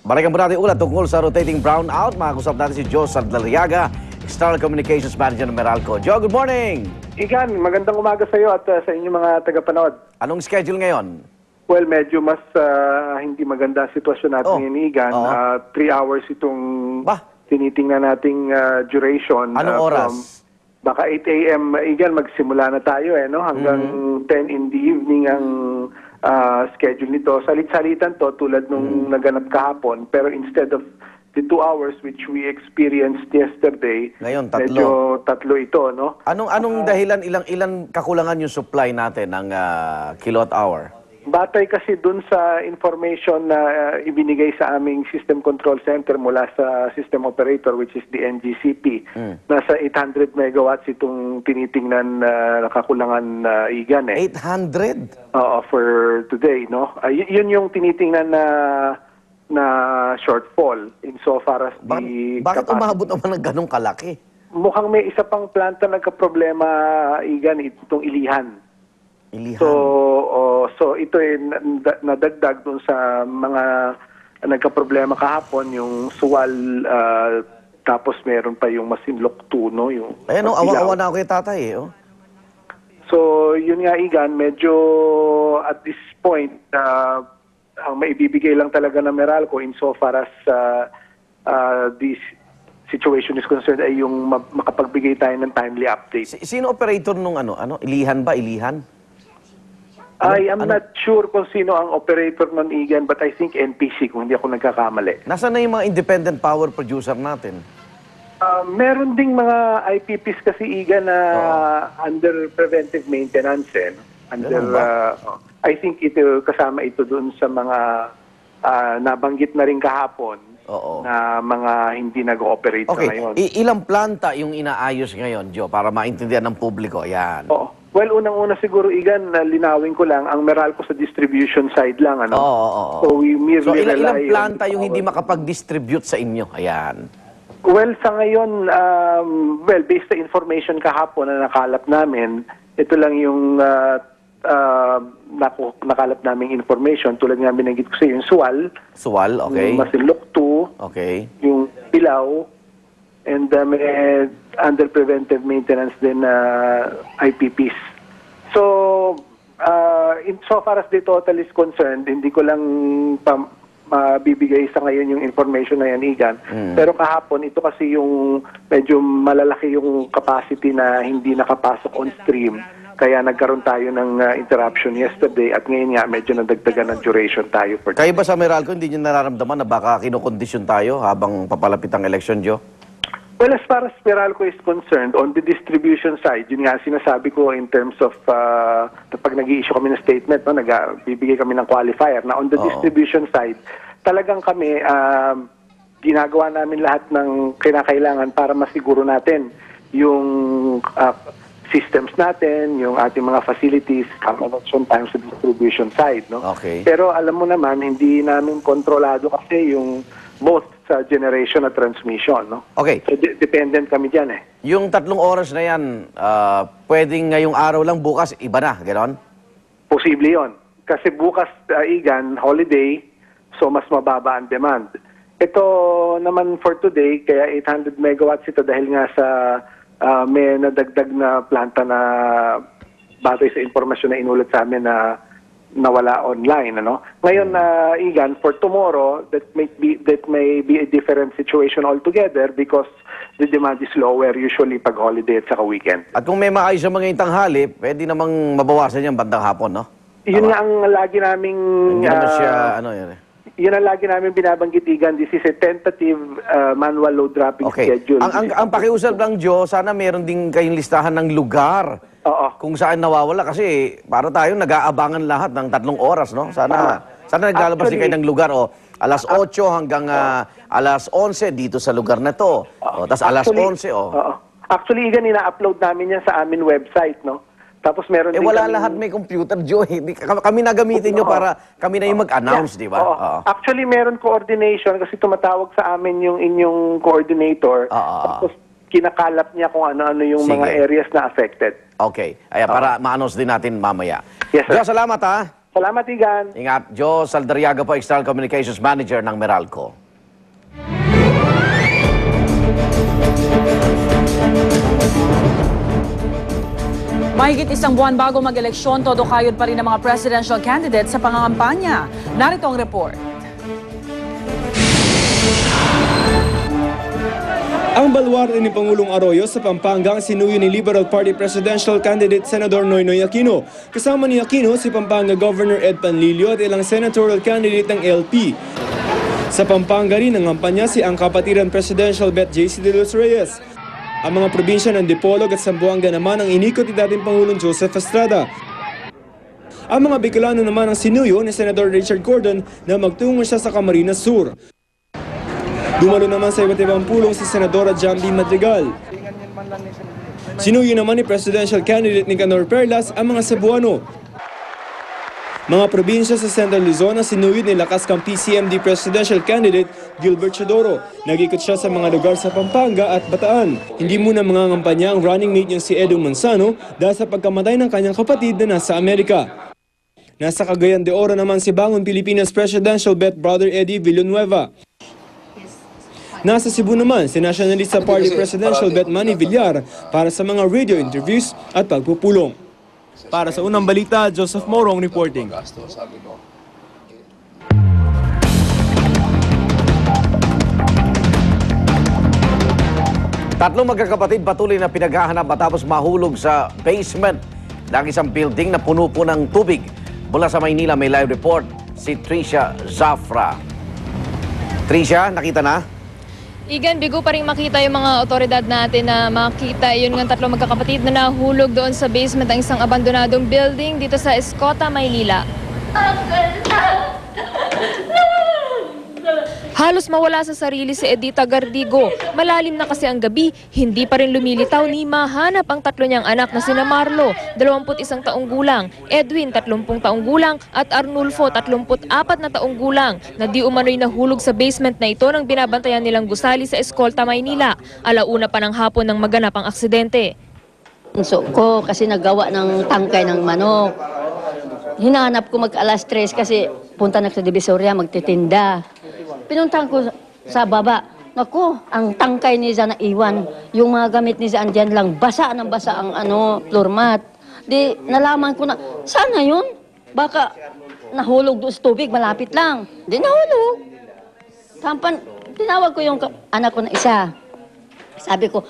Balikan po natin ulat tungkol sa rotating brownout. Makakusap natin si Joe Sardaliaga, Star Communications Manager ng Meralco. Joe, good morning! Igan, magandang umaga sa iyo at sa inyong mga tagapanood. Anong schedule ngayon? Well, medyo mas hindi maganda ang sitwasyon natin ngayon, Igan. 3 hours itong tinitingnan nating duration. Anong oras? Baka 8 a.m. Igan, magsimula na tayo no? Hanggang 10 in the evening ang schedule nito. Salit-salitan to tulad nung naganap kahapon. Pero instead of the 2 hours which we experienced yesterday, ngayon, tatlo. medyo tatlo ito, no? Anong dahilan, ilang kakulangan yung supply natin ng kilowatt hour? Batay kasi dun sa information na ibinigay sa aming System Control Center mula sa System Operator, which is the NGCP. Nasa 800 megawatts itong tinitingnan na kakulangan Igan 800? Oo, for today, no? Yun yung tinitingnan na shortfall insofar as the Bakit capacity. umabot naman ng ganong kalaki? Mukhang may isa pang planta nagka-problema, Igan, itong Ilihan. So ito ay nadagdag dun sa mga nagka-problema kahapon, yung Suwal, tapos meron pa yung Masinloc 2, no? Yung awa-awa na ako kay tatay So yun nga, Igan, medyo at this point, ang maibibigay lang talaga ng Meralco insofar as this situation is concerned ay yung makapagbigay tayo ng timely update. Sino operator nung Ilihan ba? Ilihan? I am not sure kung sino ang operator ng Igan, but I think NPC, kung hindi ako nagkakamali. Nasaan na yung mga independent power producer natin? Meron ding mga IPPs kasi, Igan, na under preventive maintenance. I think ito, kasama ito dun sa mga nabanggit na rin kahapon na mga hindi nag-ooperate sa ngayon. Ilang planta yung inaayos ngayon, Joe, para maintindihan ng publiko? Yan. Well, unang-una siguro, Igan, linawin ko lang, ang Meralco sa distribution side lang, ano? So, we merely ilang planta yung hindi makapag-distribute sa inyo? Ayan. Well, sa ngayon, based sa information kahapon na nakalap namin, ito lang yung nakalap naming information. Tulad nga binanggit ko sa yung Suwal, okay. Yung Masinloc 2, okay. Yung Pilaw, and may under preventive maintenance din IPPs. So, so far as the total is concerned, hindi ko lang mabibigay sa ngayon yung information na yan, Igan. Pero kahapon, ito kasi yung medyo malalaki yung capacity na hindi nakapasok on stream. Kaya nagkaroon tayo ng interruption yesterday at ngayon nga medyo nadagdagan ng duration tayo. Kayo ba sa Meralco hindi nyo nararamdaman na baka kinokondisyon tayo habang papalapit ang eleksyon, Joe? Well, as far as Meralco is concerned, on the distribution side, yun nga sinasabi ko in terms of pag nag-i-issue kami ng statement, bibigay kami ng qualifier, na on the distribution side, talagang kami, ginagawa namin lahat ng kinakailangan para masiguro natin yung systems natin, yung ating mga facilities, sometimes sa distribution side, no? Okay. Pero alam mo naman, hindi namin kontrolado kasi yung both sa generation at transmission, no? Okay. So, dependent kami dyan Yung 3 oras na yan, pwedeng ngayong araw lang, bukas, iba na, gano'n? Posible yon. Kasi bukas, Igan, holiday, so mas mababa ang demand. Ito naman for today, kaya 800 megawatts ito dahil nga sa may nadagdag na planta na batay sa impormasyon na inulat sa amin na nawala online, ano? Ngayon, Igan, for tomorrow, that may be a different situation altogether because the demand is lower usually pag holiday at saka weekend. At kung may maayos sa mga tanghali, pwede namang mabawasan yan bandang hapon, no? Yun nga ang lagi naming hindi naman siya, yun ang lagi namin binabanggit, Igan. This is a tentative manual load dropping schedule. Ang pakiusap lang, Joe, sana meron din kayong listahan ng lugar kung saan nawawala. Kasi para tayo nag-aabangan lahat ng 3 oras, no? Sana naglalabas din kayo ng lugar. Alas 8 hanggang alas 11 dito sa lugar na to. Tapos alas 11. Actually, Igan, ina-upload namin yan sa amin website, no? Tapos meron din wala lahat may computer, Joe. Kami nagamitin nyo para kami na yung mag-announce, di ba? Actually, meron coordination kasi tumatawag sa amin yung inyong coordinator. Tapos kinakalap niya kung ano-ano yung mga areas na affected. Okay. Para ma-announce din natin mamaya. Yes, sir. Joe, salamat, ha? Salamat, Igan. Ingat. Joe Saldariaga po, External Communications Manager ng Meralco. Mahigit isang buwan bago mag-eleksyon, todo kayod pa rin ang mga presidential candidates sa pangangampanya. Narito ang report. Ang baluarte ni Pangulong Arroyo sa Pampanga ang sinuyo ni Liberal Party Presidential Candidate Senador Noynoy Aquino. Kasama ni Aquino si Pampanga Governor Ed Panlilio at ilang senatorial candidate ng LP. Sa Pampanga rin nangampanya si ang kapatiran Presidential Bet JC De Los Reyes. Ang mga probinsya ng Dipolog at Zamboanga naman ang inikot ni dating Pangulong Joseph Estrada. Ang mga Bicolano naman ang sinuyo ni Senator Richard Gordon na magtungo siya sa Camarines Sur. Dumalo naman sa iba't ibang pulong si Senadora Jambi Madrigal. Sinuyo naman ni Presidential Candidate Nicanor Perlas ang mga Cebuano. Mga probinsya sa Central Luzon ang sinuyo ni Lakas Kang PCMD Presidential Candidate Gilbert Chodoro. Nag-ikot siya sa mga lugar sa Pampanga at Bataan. Hindi muna mangangampanya ang running mate niyang si Edong Manzano dahil sa pagkamatay ng kanyang kapatid na nasa Amerika. Nasa Cagayan de Oro naman si Bangon Pilipinas Presidential Bet Brother Eddie Villanueva. Nasa Cebu naman si Nationalista Party Presidential Bet Manny Villar para sa mga radio interviews at pagpupulong. Para sa unang balita, Joseph Morong reporting. Tatlong magkakapatid patuloy na pinaghahanap matapos mahulog sa basement ng isang building na puno po ng tubig. Mula sa Maynila may live report si Tricia Zafra. Tricia, nakita na? Igan, bigo pa rin makita yung mga otoridad natin na makita yun ng tatlong magkakapatid na nahulog doon sa basement ng isang abandonadong building dito sa Escota, Maynila. Halos mawala sa sarili si Edita Gardigo. Malalim na kasi ang gabi, hindi pa rin lumilitaw ni mahanap ang tatlo niyang anak na sina Marlo, 21 taong gulang, Edwin, 30 taong gulang, at Arnulfo, 34 na taong gulang, na di umano'y nahulog sa basement na ito ng binabantayan nilang gusali sa Escolta, Maynila. Alauna pa ng hapon nang maganap ang aksidente. Bunso ko kasi nagawa ng tangkay ng manok. Hinahanap ko mag-alas 3 kasi punta na sa Divisoria magtitinda. Pinuntahan ko sa baba. Naku, ang tangkay ni Zana iwan. Yung mga gamit ni Zana dyan lang, basa ng basa ang floor mat. Di nalaman ko na, sana yun? Baka nahulog doon sa tubig, malapit lang. Di nahulog. Sampan, tinawag ko yung anak ko na isa. Sabi ko,